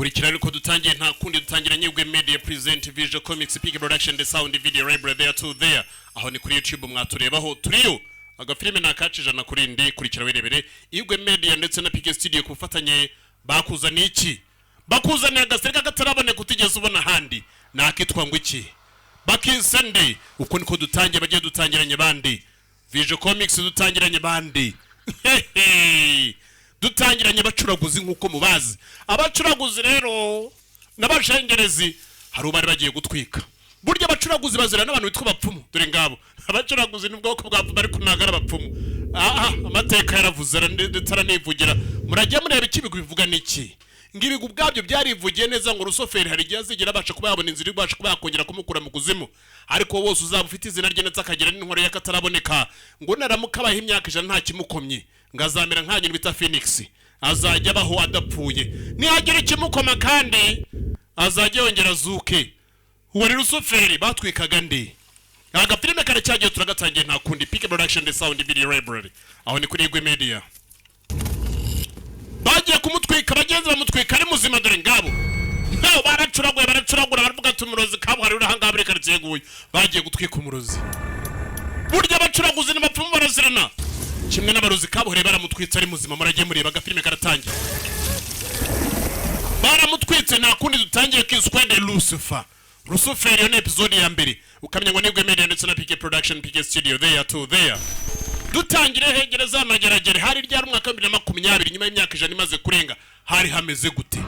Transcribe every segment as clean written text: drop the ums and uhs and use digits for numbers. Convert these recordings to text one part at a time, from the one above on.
kurikira ariko dutangiye nta kundi dutangira Nyibwe Media present Visual Comics Peak Production the sound video library there to there aho ni kuri YouTube mwaturebaho turiyo agafilime nakacijana kuri ndi kurikira wirebere Nyibwe Media ndetse na Peak Studio kufatanye bakuzana iki bakuzana agasirika katarabone kutigeze ubona handi nakitwa ngo iki bakisande uko niko dutangiye bagiye dutangiranye bandi Visual Comics dutangiranye bandi dutangiranye bacuraguzi nkuko mubazi abacuraguzi rero nabashengerezi hari ubari bagiye gutwika burya abacuraguzi bazira n'abantu bitwa bapfumu dore ngabo abacuraguzi n'ubwoko bwapfu bari kunagara bapfumu amateka yaravuze ndetse aranivugira murajye mureba ikibigwi bivuga niki ngibigwi ubwabyo byarivugiye neza ngo rusoferi hari gihe azigera baca kuba yabona inzira ibasha kuba yakongera kumukura mu kuzimu ariko wose uzaba ufite izina rye ndetse akagira n'inkoro y'akataraboneka ngo naramuka abaho imyaka 100 nta kimukomye ngazamera nka nyine bita Phoenix azajya baho adapfuye nihagira ikimukoma kandi azajya yongera zuke wari rusoferi batwikaga ndi agafilime kare cyagiye turagatangiye nta kundi Peak Production the sound video library aho ni kuri Nyibwe Media bagiye kumutwika bagenzi bamutwika ari muzima dore ngabo nabo baracuragura baravuga tumurozi kabo hari urahanga buri kare yeguye bagiye gutwika umurozi burya abacuraguzi n'abapfumu barazirana kimwe n'abarozi kabuhore baramutwitse ari muzima murajye mureba agafilime karatangiye baramutwitse nta kundi dutangiye kiswe de Lucifer yo episode ya mbere ukamenya ngo Nyibwe Media ndetse na Peak Production Peak Studio there to there dutangire hegereza amageragere hari ryari umwaka 2020 nyuma y'imyaka 100 imaze kurenga hari hameze gute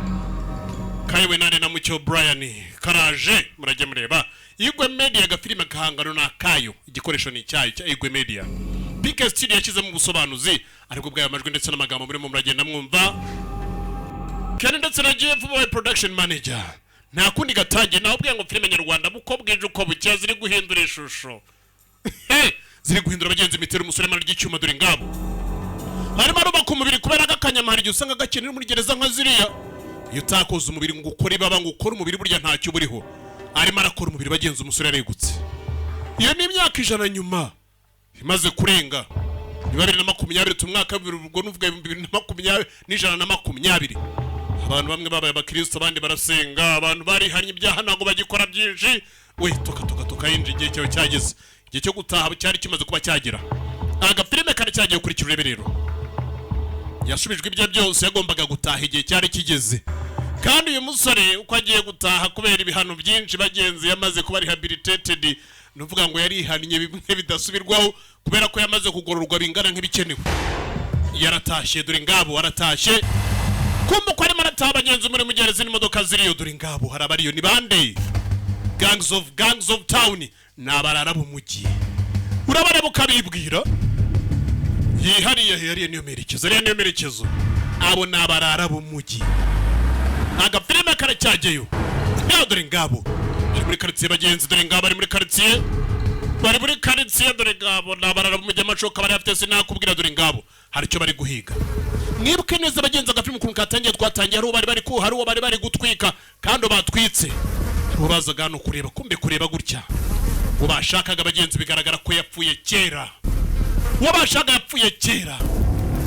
kayewe nane na Mucyo Brian karaje murajye mureba Nyibwe Media agafilime kahangano na kayo igikoresho ni cyayo cya Nyibwe Media Peak Studio yakize mu busobanuzi ariko bwayo amajwi ndetse n'amagambo muri mu muragenda mwumva kandi ndetse na GF Boy Production Manager nta kundi gatangiye naho bwiye ngo filime nyarwanda buko bwije uko bucya ziri guhindura ishusho ziri guhindura abagenzi mitero umusore mara ry'icyuma dore ngabo harimo arubaka umubiri kubera gakanyamahari gihe usanga gakenera muri gereza nka ziriya iyo utakoze umubiri ngo ukore baba ngo ukore umubiri burya ntacyo buriho arimo arakora umubiri bagenzi umusore yaregutse iyo ni imyaka 100 nyuma imaze kurenga 2020 tumwaka ubwo nuvuga 2020 n'ijana abantu bamwe babaye abakristo abandi barasenga abantu bari hanye ibyaha nago bagikora byinshi we toka yinje igihe cyo cyageze igihe cyo gutaha cyari kimaze kuba cyagira agafilime kare cyagiye kuri kireberero yashubijwe ibyo byose yagombaga gutaha igihe cyari kigeze kandi uyu musore uko agiye gutaha kubera ibihano byinshi bagenzi yamaze kuba rehabilitated nuvuga ngo yari ihaniye bimwe bidasubirwaho kubera ko yamaze kugororwa bingana nk'ibikenewe yaratashye dore ngabo aratashye kumba ko ari marata abagenzi muri mugereza n'imodoka ziriyo dore ngabo harabariyo ni bande gangs of town nabarara mu mujyi urabara bukabibwira yihariye niyo merekezo abo nabarara mu mujyi agafilime kare cyageyo dore ngabo muri quartier bagenzi dore ngabo ari muri quartier bari muri quartier dore ngabo nabarara mu mujyi amacoka bari afite sinakubwira dore ngabo hari cyo bari guhiga mwibuke neza bagenzi agafilime ku katangiye twatangiye hari uwo bari gutwika kandi batwitse ubazaga no kureba kumbe kureba gutya ubashakaga bagenzi bigaragara ko yapfuye kera wabashaka yapfuye kera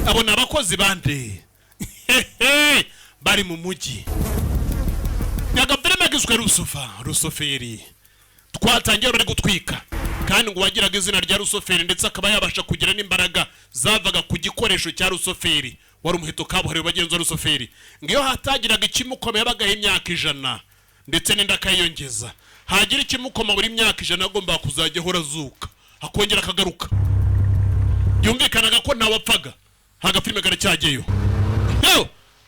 abona abakozi bande bari mu mujyi agafilime giswe Rusoferi twatangiye bari gutwika kandi ngo wagiraga izina rya Rusoferi ndetse akaba yabasha kugira n'imbaraga zavaga ku gikoresho cya Rusoferi wari umuheto kabuhariwe bagenzi wa Rusoferi ngiyo hatagiraga ikimukomeye bagahe imyaka 100 ndetse n'indaka yiyongeza hagira ikimukoma buri myaka 100 agomba kuzajya hora zuka akongera akagaruka yumvikanaga ko ntawapfaga agafilime kare cyageyo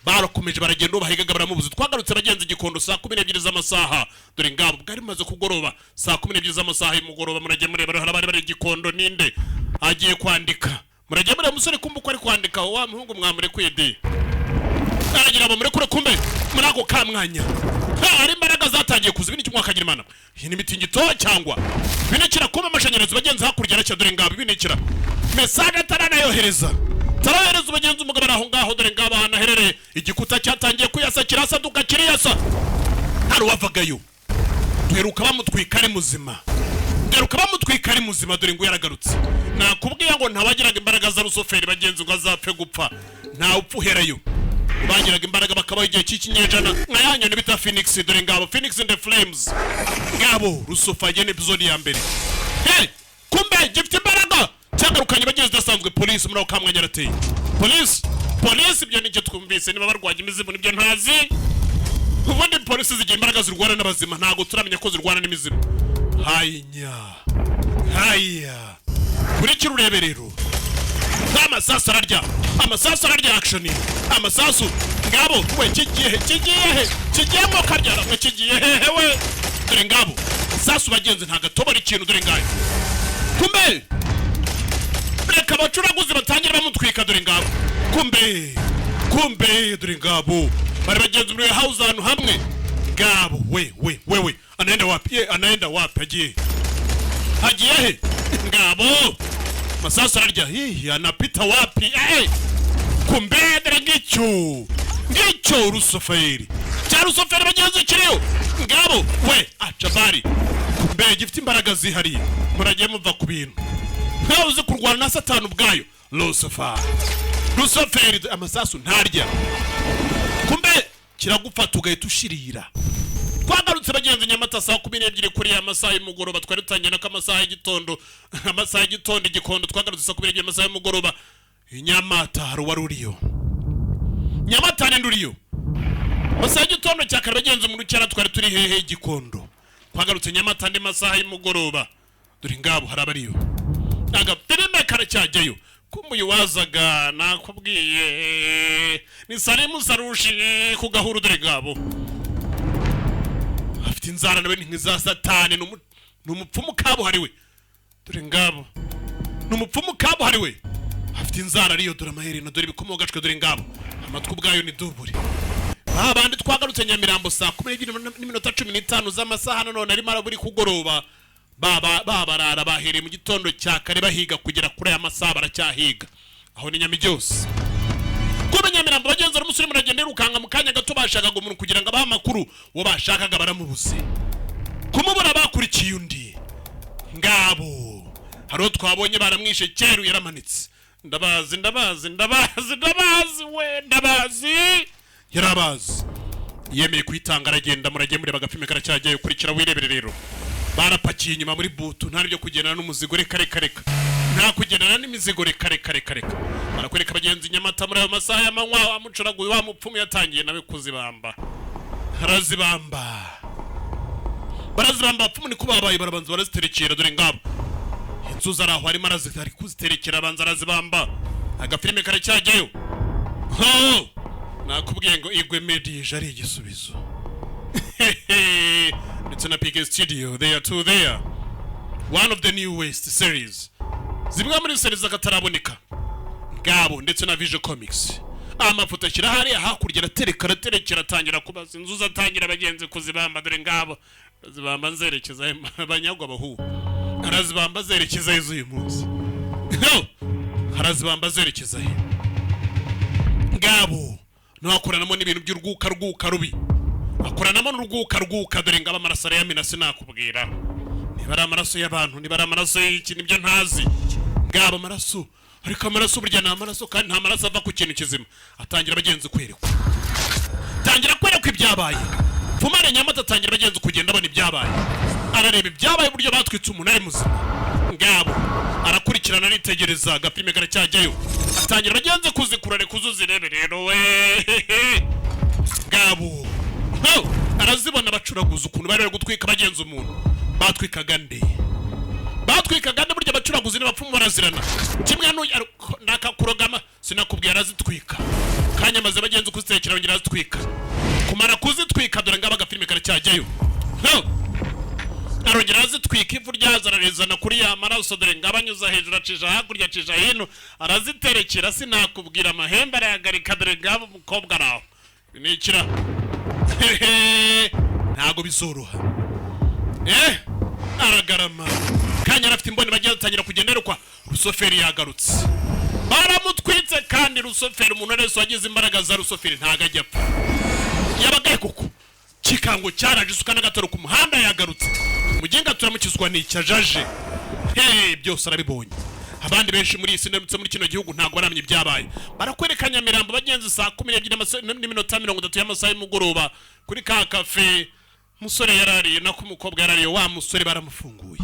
barakomeje baragenda bahigaga baramubuze twagarutse bagenzi igikondo saa 12 z'amasaha dore ngabo bwari maze kugoroba saa 12 z'amasaha y'umugoroba murajye mureba harabari bari igikondo ninde agiye kwandika murajye mureba umusore kumba ko ari kwandika wa muhungu mwamure kwede aragira abo muri kure kumbe murako kamwanya ari imbaraga zatangiye kuza ibintu cy'umwaka agira imana iyi ni mitingito cyangwa binekira kuma amashanyarazi bagenzi hakurya aracya dore ngabo binekira message taranayohereza ubagenzi umugabo araho ngaho dore ngabo hanaherere igikuta cyatangiye kuyasa kirasa duka kiriyasa hari wavagayo duheruka bamutwika ari muzima dore ngo yaragarutse nakubwiye ngo ntawagiraga imbaraga za Rusoferi bagenzi ngo azapfe gupfa nta upfuherayo bagiraga imbaraga bakabaho igihe cy'ikinyejana nka ya nyoni bita Phoenix. Dore ngabo Phoenix in the Flames, ngabo Lucifer agena episode ya mbere. Hey, kumbe gifite imbaraga cyagarukanye bagenzi dasanzwe. Police muri akamwanya rateye police ibyo nicyo twumvise, niba barwanya imizimu nibyo ntazi. Ubundi police zigira imbaraga zirwana n'abazima, ntago turamenya ko zirwana n'imizimu. Haya kuri kirurebe rero amasasu ararya action, amasasu ngabo we kigiye mo karyara we kigiye hewe. Dore ngabo sasu bagenzi ntagatobora ikintu. Dore ngayo kumbe reka abacuraguzi batangira bamutwika. Dore ngabo kumbe dore ngabo bari bagenzi muri house ahantu hamwe. Ngabo we anaenda wapi hagiye he? Ngabo masasu ararya anapita wapi? Kumbe dore ngicyo Rusoferi bagenzi kiriyo. Ngabo we Jabari kumbe gifite imbaraga zihariye. Muragiye muva ku bintu ntawe uzi kurwana na Satani ubwayo. Rusoferi amasasu ntarya, kumbe kiragufata ugahita ushirira. Twagarutse bagenzi Nyamata saa 12 kuri amasaha y'umugoroba. Twari dutangiye nako amasaha y'igitondo igikondo. Twagarutse saa 12 amasaha y'umugoroba. Nyamata harwaruriyo Nyamata nduriyo amasaha y'igitondo cyakare bagenzi mu rucyara. Twari turi hehe igikondo. Twagarutse Nyamata ndi masaha y'umugoroba. Dore ngabo harabariyo aga filime karacyajyayo. Kumuyu wazaga nakubwiye ni Salimu Sarushi kugahuru. Dore ngabo afite inzara nawe nk'iza Satani, n'umupfumu kabuhariwe. Dore ngabo n'umupfumu kabuhariwe afite inzara ariyo. Dore amaherena, dore ibikomogacwe. Dore ngabo amatwi ubwayo ni dubure. Babandi twagarutse Nyamirambo saa 12:15 z'amasaha none ari mara buri kugoroba. Barara bahereye mu gitondo cya kare bahiga kugera kuri aya masaha baracyahiga. Aho ni Nyamibyose kuba Nyamirambo bagenzi umusore muragenda rukanga mu kanya gato bashakaga umuntu kugira ngo abaha amakuru wo bashakaga baramubuze. Kumubura bakurikiye undi. Ngabo haro twabonye baramwishe cyeru yaramanitse. Ndabazi yarabazi yemeye kwitanga aragenda. Muragiye muri bagafime karacyajyayo kurikira wirebere rero. Barapakiye inyuma muri butu nta byo kugendana n'umuzigo reka nta kugendana n'imizigo reka barakwereka bagenzi Nyamata muri ayo masaha y'amanywa. Amucuraguye wa mupfumu yatangiye nawe kuzibamba. Barazibamba apfumu niko babaye. Barabanza baraziterekera. Dore ngabo inzu zaraho arimo arazitari kuziterekera abanza arazibamba. Agafilime karacyajyayo. Nakubwiye ngo Igwe Media ari igisubizo. Ndetse na PK Studio they are two there. One of the new West series zibwa muri series akataraboneka. Ngabo ndetse na Vision Comics amafoto ashyira hari hakurya araterekera atangira kubaza inzu zatangira bagenzi kuzibamba. Dore ngabo zibamba nzerekeza abanyagwa bahu arazibamba zerekeza izuye munsi. Arazibamba zerekeza he. Ngabo nakoranamo n'ibintu by'urwuka rubi. Akoranamo n'urwuka. Dore ngabo amaraso yamina sinakubwira. Niba ari amaraso y'abantu, niba ari amaraso y'iki nibyo ntazi. Ngabo amaraso ariko amaraso burya na amaraso kandi nta maraso ava ku kintu kizima. Atangira bagenzi kwerekwa. Ibyabaye. Fumane Nyamata atangira bagenzi kugenda abona ibyabaye. Arareba ibyabaye buryo batwitse umuntu ari muzima. Ngabo arakurikirana aritegereza agapime karacyajyayo. Atangira bagenzi kuzikurare kuzuzirebe rero we. Ngabo arazibona bacuraguza ukuntu bari gutwika bagenzi umuntu. Batwikaga nde burya bacuraguza n'abapfumu barazirana. Kimwe nakakurogama sinakubwiye arazitwika. Kanya maze bagenzi kuzitekera bongera arazitwika. Kumara kuzitwika dore ngaba agafilime karacyajyayo. Arongera arazitwika ivu ryazararezana kuri ya maraso. Dore ngabanyuza hejuru acija hakurya acija hino araziterekera sinakubwira amahembe arayagarika. Dore ngabo umukobwa araho nikira ntago bizoroha. Aragarama kanya rafite imboni bagiye gutangira kugendera kwa Rusoferi yagarutse. Baramutwitse kandi Rusoferi umuntu wese wagize imbaraga za Rusoferi ntago ajya apfa. Yabagaye kuko kikango cyaraje sukana gataro ku muhanda yagarutse. Mugenga turamukizwa n'icyajaje. Byose arabibonye. abandi benshi muri isi ndetse muri kino gihugu ntago baramye ibyabaye. Barakwereka Nyamirambo bagenzi saa 12:30 y'amasaha y'umugoroba kuri ka cafe. Musore yarariye nako umukobwa yarariye, wa musore baramufunguye.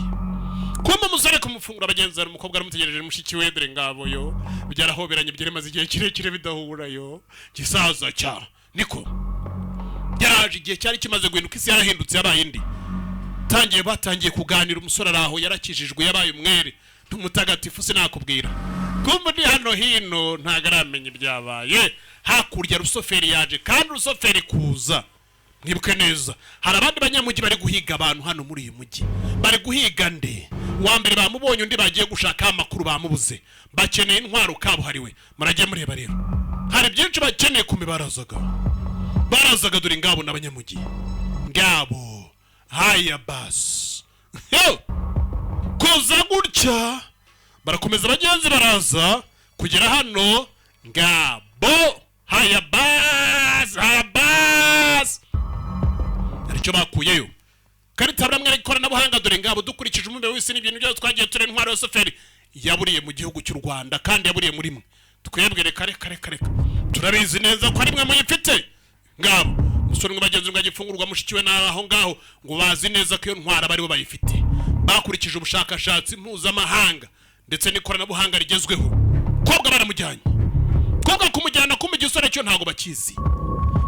Kuma musore kumufungura bagenzi ari umukobwa aramutegereje mushiki we dore ngabo yo byarahoberanye byaremaze igihe kirekire bidahura yo gisaza cya niko yaraje igihe cyari kimaze guhinduka, isi yarahindutse yabaye indi. Batangiye kuganira, umusore araho yarakijijwe yabaye umwere n'umutagatifu sinakubwira. Kumva ni hano hino ntagaramenya ibyabaye. Hakurya Rusoferi yaje kandi Rusoferi kuza nibuke neza hari abandi banyamugi bari guhiga abantu hano muri uyu mujyi. Bari guhiga nde? Wa mbere bamubonye, undi bagiye gushaka amakuru bamubuze, bakeneye intwaro kabuhariwe. Murajye mureba rero, hari byinshi bakeneye kumibarazaga. Barazaga dore ngabo n'abanyamugi ngabo. Haya bas yo kuza gutya barakomeza bagenzi baraza kugera hano ngabo. Haya bas aricyo bakuyeyo karita baramwe ikoranabuhanga dore ngabo. Dukurikije umubare w'isi n'ibintu byose twagiye ture intwaro ya Rusoferi yaburiye mu gihugu cy'u Rwanda kandi yaburiye muri mwe. Twebwe reka turabizi neza ko ari mwe muyifite ngabo. Musore bagenzi ngagifungurwa mushikiwe naho ngaho ngo bazi neza ko iyo ntwara bari bo bayifite. Bakurikije ubushakashatsi mpuzamahanga ndetse n'ikoranabuhanga rigezweho. Kobwa baramujyanye, kobwa kumujyana kumugisore cyo ntago bakizi.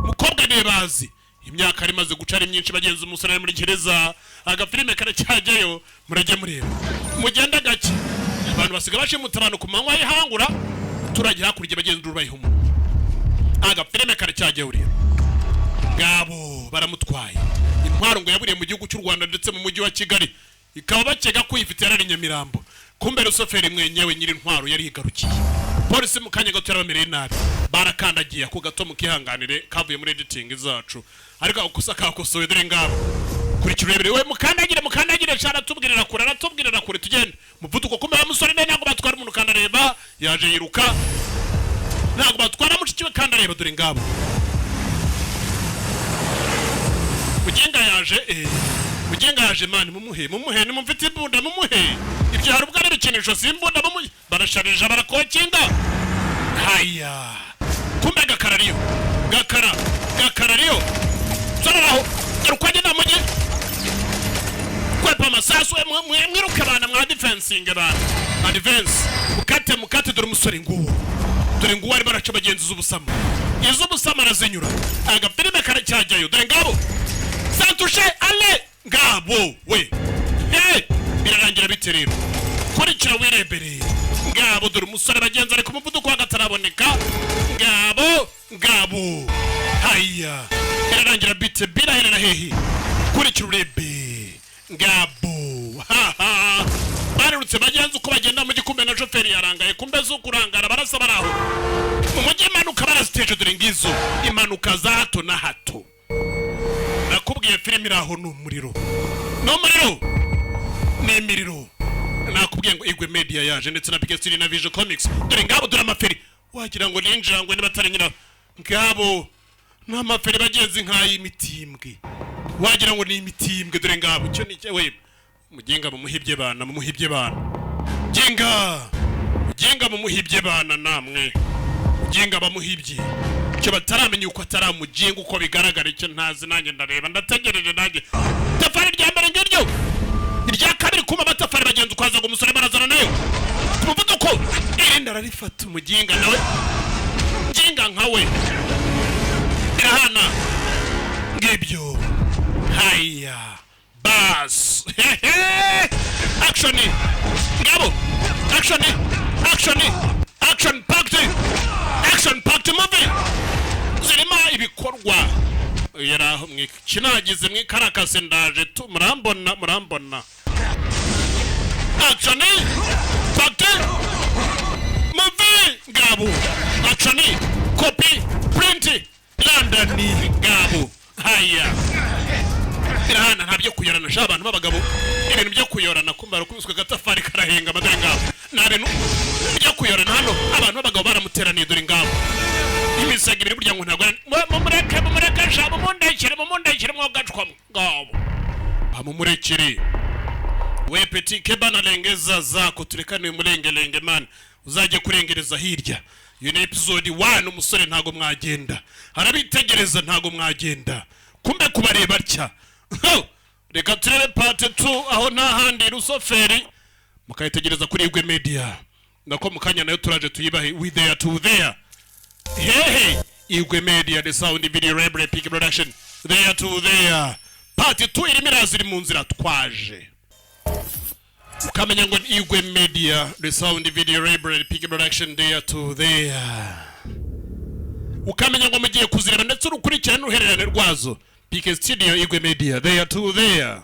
Mukobwa ne bazi imyaka ari maze gucara myinshi bagenzi. Umusore ari muri gereza, agafilime karacyajyayo murajye mureba. Mugenda gake abantu basiga bashimuta abantu ku manywa y'ihangura, turajye hakurya bagenzi rubayihumu. Agafilime karacyajyayo rero ngabo baramutwaye. Intwaro ngo yaburiye mu gihugu cy'u Rwanda ndetse mu mujyi wa Kigali, ikaba bakeka ko ifite yarari Nyamirambo. Kumbe Rusoferi mwenyewe nyiri intwaro yari igarukiye. Polisi mu kanya gato yarabamereye nabi, barakandagiye ako gato mukihanganire kavuye muri editing zacu. Ariko akusa kakosowe dore ngabo kuri kirebere. We mukandagire cyane tubwirira kure tugende muvuduko. Kumbe bamusore ntabwo batwara umuntu kandareba yaje yiruka, ntabwo batwara mushikiwe kandareba dore ngabo. Mugenga yaje mani mumuhe nimumfite imbunda mumuhe. Ibyo hari ubwo ari bikinisho simbunda mumuhe. Barasharije barakokinga. Haya kumbe gakarariyo zaraho rukwanye namuge kwepa masasu mwiruke bana mwa defensing bana advance mukate dore umusore nguwo ari baraca bagenzi z'ubusama. Iz'ubusama arazinyura agafilime karacyajyayo dore ngabo santushe ale ngabo we birarangira bite rero. Kurikira wirebere ngabo dore umusore bagenzi ari ku muvuduko w'agataraboneka ngabo. Haya birarangira bite biraherera hehe. Kurikira urebe ngabo barurutse bagenzi uko bagenda mu gikumbe na Rusoferi yarangaye. Kumbe zukurangara barasa baraho mu mujyi imanuka baraziteje dore ngizo imanuka za hato na hato. Nakubwiye filime iraho n'umuriro n'imiriro. Nakubwiye ngo Igwe Media yaje ndetse na Pique Studio na Vision Comics dore ngabo dore amaferi. Wagira ngo ninjira ngo nibatari nyina ngabo n'amaferi bagenzi nk'ay'imitimbwe. Wagira ngo ni imitimbwe dore ngabo. Cyo ni we mugenga mumuhibye bana genga mumuhibye bana namwe mugenga bamuhibye. Cyo bataramenya uko ataramugenga uko bigaragara. Icyo ntazi nanjye ndareba ndategereje nanjye. Tafari rya mbere ngiryo irya kabiri kuma batafari bagenzi kwaza ngo umusore barazana nayo umuvuduko irenda rarifata umugenga nawe genga nkawe irahana ngibyo. Haya bas action ngabo action packed movie zirimo ibikorwa yaraho mwikinagize mwikarakase ndaje tu murambona action packed movie ngabo action copy print London ngabo. Haya irahana ntabyo kuyorana sha abantu babagabo ibintu byo kuyorana kumba rukubiswe gatafari karahenga madare ngabo nabintu byo kuyorana hano abantu babagabo baramuteraniye dore ngabo. Imisaga ibiri burya ngo ntabwo mumureke shabo mundekere mwo gacwa ngabo bamumurekere we Petit Kebana lengeza zako turekane mulengelenge man uzajye kurengereza hirya. Iyo ni episode 1 umusore ntago mwagenda. Harabitegereza ntago mwagenda. Kumbe kubareba atya. Reka turebe part 2 aho nta handi rusoferi mukayitegereza kuri Igwe Media. Nako mukanya nayo turaje tuyibahe we there to there. Hey, Igwe Media, the sound video library PK production. There to there. Part 2 irimo irazira mu nzira twaje. Ukamenya ngo Igwe Media, the sound video library PK production. There to there. Ukamenya ngo mugiye kuzireba ndetse urukurikirane uhererane rwazo. PK Studio Igwe Media. There to there.